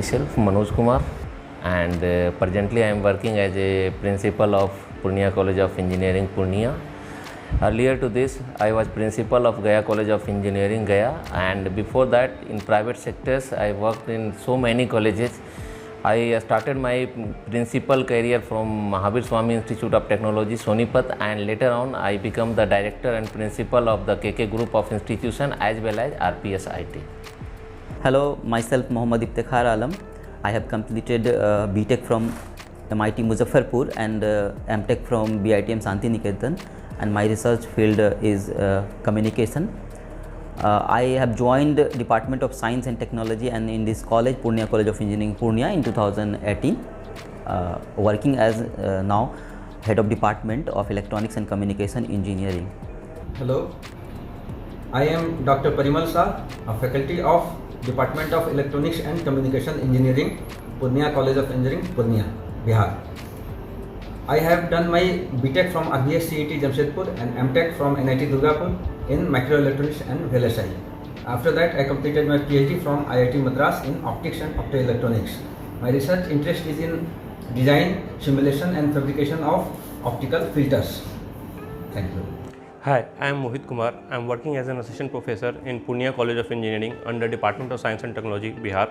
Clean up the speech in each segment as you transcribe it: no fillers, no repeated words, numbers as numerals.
myself Manoj Kumar, and presently I am working as a principal of Purnia College of Engineering, Purnia. Earlier to this, I was principal of Gaya College of Engineering, Gaya, and before that in private sectors I worked in so many colleges. I started my principal career from Mahavir Swami Institute of Technology, Sonipat, and later on I became the director and principal of the KK Group of Institution as well as RPS IT. Hello, myself Mohammad Iftikhar Alam. I have completed BTech from MIT Muzaffarpur and MTech from BITM Santiniketan, and my research field is communication. I have joined Department of Science and Technology and in this college, Purnia College of Engineering, Purnia, in 2018, working as now Head of Department of Electronics and Communication Engineering. Hello, I am Dr. Parimal Shah, a faculty of Department of Electronics and Communication Engineering, Purnia College of Engineering, Purnia, Bihar. I have done my BTech from RBS CET Jamshedpur and MTech from NIT Durgapur in Microelectronics and VLSI. After that, I completed my PhD from IIT Madras in Optics and Optoelectronics. My research interest is in design, simulation and fabrication of optical filters. Thank you. Hi, I am Mohit Kumar. I am working as an assistant professor in Purnia College of Engineering under Department of Science and Technology, Bihar.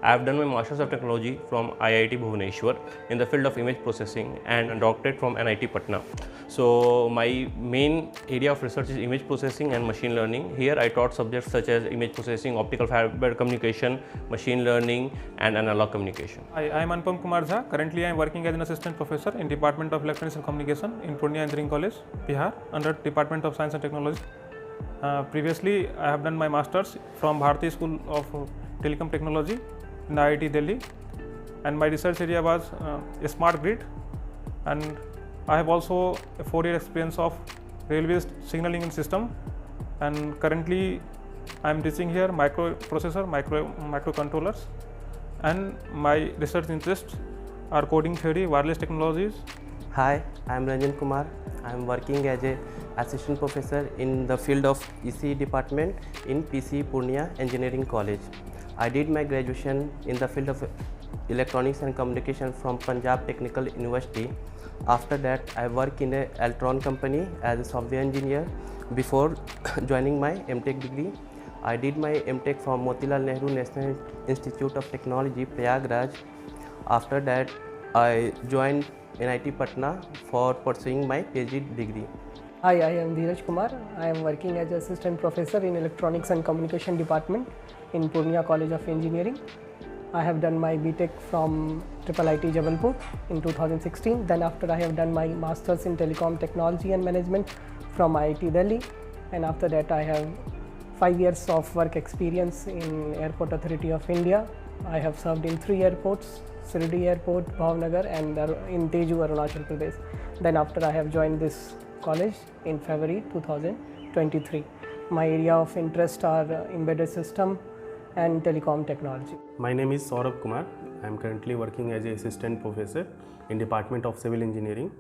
I have done my Masters of Technology from IIT Bhubaneswar in the field of image processing and a doctorate from NIT Patna. So my main area of research is image processing and machine learning. Here I taught subjects such as image processing, optical fiber communication, machine learning and analog communication. Hi, I am Anupam Kumar Jha. Currently I am working as an assistant professor in Department of Electronics and Communication in Purnia Engineering College, Bihar under Department of Science and Technology. Previously I have done my Masters from Bharati School of Telecom Technology in IIT Delhi, and my research area was smart grid, and I have also a 4-year experience of railway signaling system, and currently I am teaching here microprocessor, microcontrollers, and my research interests are coding theory, wireless technologies. Hi, I am Ranjan Kumar. I am working as a assistant professor in the field of ECE department in PC Purnia Engineering College. I did my graduation in the field of electronics and communication from Punjab Technical University. After that, I work in a Altron company as a software engineer before joining my MTech degree. I did my MTech from Motilal Nehru National Institute of Technology, Prayagraj. After that, I joined NIT Patna for pursuing my PhD degree. Hi, I am Dheeraj Kumar. I am working as assistant professor in Electronics and Communication Department in Purnia College of Engineering. I have done my BTech from IIT Jabalpur in 2016. Then after I have done my Masters in Telecom Technology and Management from IIT Delhi. And after that I have 5 years of work experience in Airport Authority of India. I have served in 3 airports, Sirdi Airport, Bhavnagar and in Teju, Arunachal Pradesh. Then after I have joined this college in February 2023. My area of interest are embedded system and telecom technology. My name is Saurabh Kumar. I am currently working as an assistant professor in Department of Civil Engineering.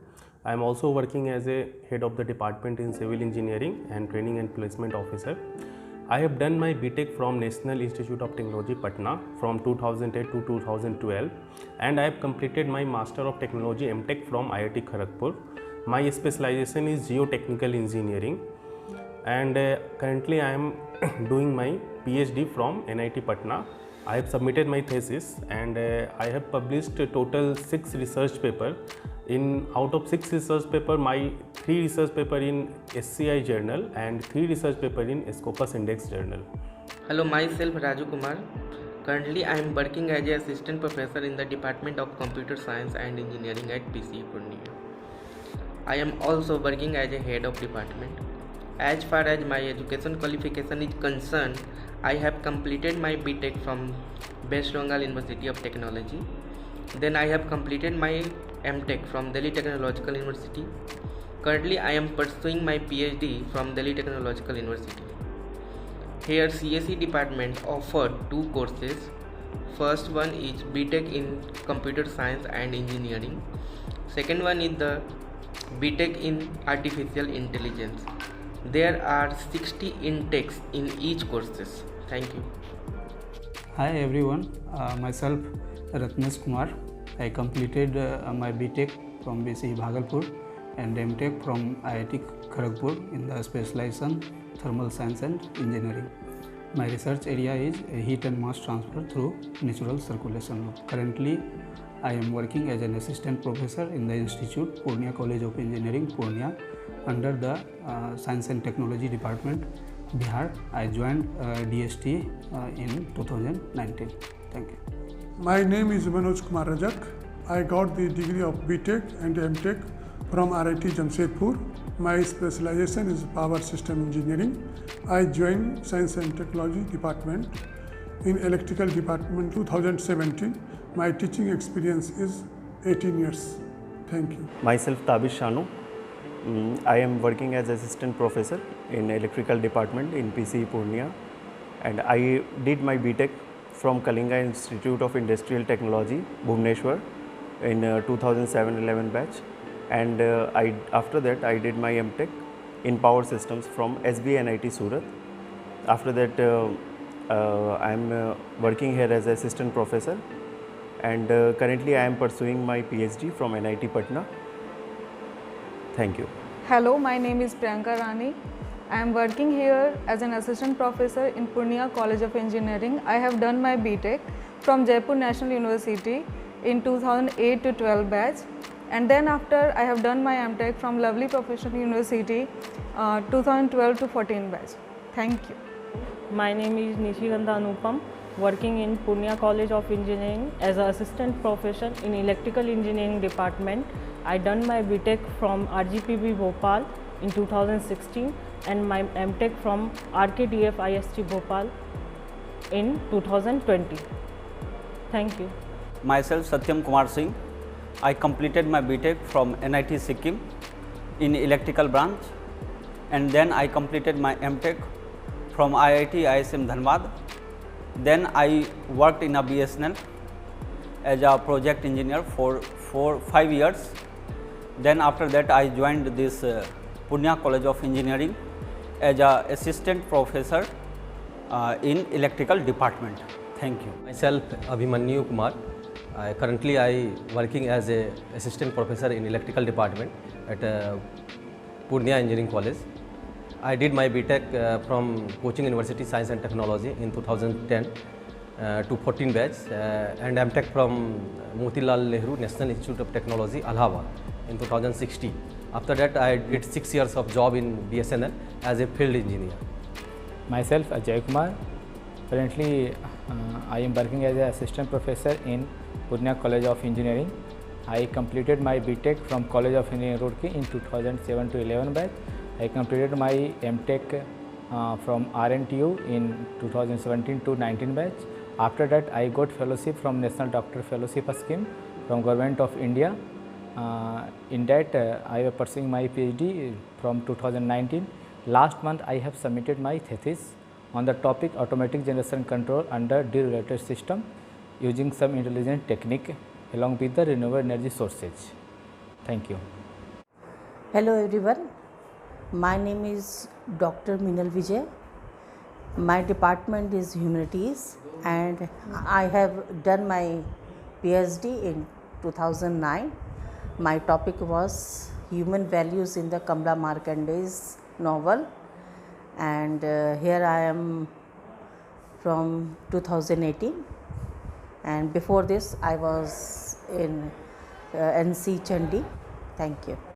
I am also working as a head of the department in Civil Engineering and Training and Placement Officer. I have done my BTech from National Institute of Technology, Patna from 2008 to 2012, and I have completed my Master of Technology MTech from IIT Kharagpur. My specialization is Geotechnical Engineering, and currently I am doing my PhD from NIT Patna. I have submitted my thesis and I have published a total 6 research papers. Out of 6 research papers, my 3 research papers in SCI journal and 3 research papers in Scopus Index journal. Hello, myself Raju Kumar. Currently I am working as an assistant professor in the Department of Computer Science and Engineering at PC Purnia. I am also working as a head of department. As far as my education qualification is concerned, I have completed my BTech from West Bengal University of Technology. Then I have completed my MTech from Delhi Technological University. Currently I am pursuing my PhD from Delhi Technological University. Here CSE department offered 2 courses. First one is BTech in Computer Science and Engineering. Second one is the BTech in Artificial Intelligence. There are 60 intakes in each courses. Thank you. Hi everyone, myself Ratnesh Kumar. I completed my BTech from BC Bhagalpur and MTech from IIT Kharagpur in the specialization Thermal Science and Engineering. My research area is heat and mass transfer through natural circulation loop. Currently, I am working as an assistant professor in the Institute Purnia College of Engineering, Purnia, under the Science and Technology Department, Bihar. I joined DST in 2019. Thank you. My name is Manoj Kumar Rajak. I got the degree of BTech and MTech from RIT Jamshedpur. My specialization is Power System Engineering. I joined Science and Technology Department in Electrical Department 2017. My teaching experience is 18 years. Thank you. Myself Tabish Shanu. I am working as assistant professor in Electrical Department in PCE Purnia, and I did my BTech from Kalinga Institute of Industrial Technology, Bhubaneswar, in 2007-11 batch, and after that I did my MTech in Power Systems from SBNIT Surat. After that I am working here as assistant professor, and currently I am pursuing my PhD from NIT Patna. Thank you. Hello, my name is Priyanka Rani. I am working here as an assistant professor in Purnia College of Engineering. I have done my BTech from Jaipur National University in 2008 to 12 batch, and then after I have done my MTech from Lovely Professional University 2012 to 14 batch. Thank you. My name is Nishigandha Anupam, working in Purnia College of Engineering as an assistant professor in Electrical Engineering Department. I done my BTech from RGPB Bhopal in 2016 and my MTech from RKDF IST Bhopal in 2020. Thank you. Myself Satyam Kumar Singh. I completed my BTech from NIT Sikkim in electrical branch, and then I completed my MTech from IIT ISM Dhanbad. Then I worked in a BSNL as a project engineer for 5 years. Then after that I joined this Purnia College of Engineering as a assistant professor in electrical department. Thank you. Myself Abhimanyu Kumar. Currently I working as a assistant professor in electrical department at Purnia Engineering College. I did my BTech from Cochin University Science and Technology in 2010 to 14 batch, and MTech from Motilal Nehru National Institute of Technology, Allahabad in 2016. After that I did 6 years of job in BSNL as a field engineer. Myself Ajay Kumar. Currently I am working as an assistant professor in Purnia College of Engineering. I completed my BTech from College of Engineering Roorkee in 2007 to 11 batch. I completed my MTech from RNTU in 2017 to 19 batch. After that I got fellowship from National Doctor Fellowship Scheme from Government of India. In that I was pursuing my PhD from 2019. Last month I have submitted my thesis on the topic automatic generation control under deregulated system using some intelligent technique along with the renewable energy sources. Thank you. Hello everyone. My name is Dr. Minal Vijay. My department is Humanities and I have done my PhD in 2009. My topic was Human Values in the Kamla Markande's novel, and here I am from 2018, and before this I was in NC Chandi. Thank you.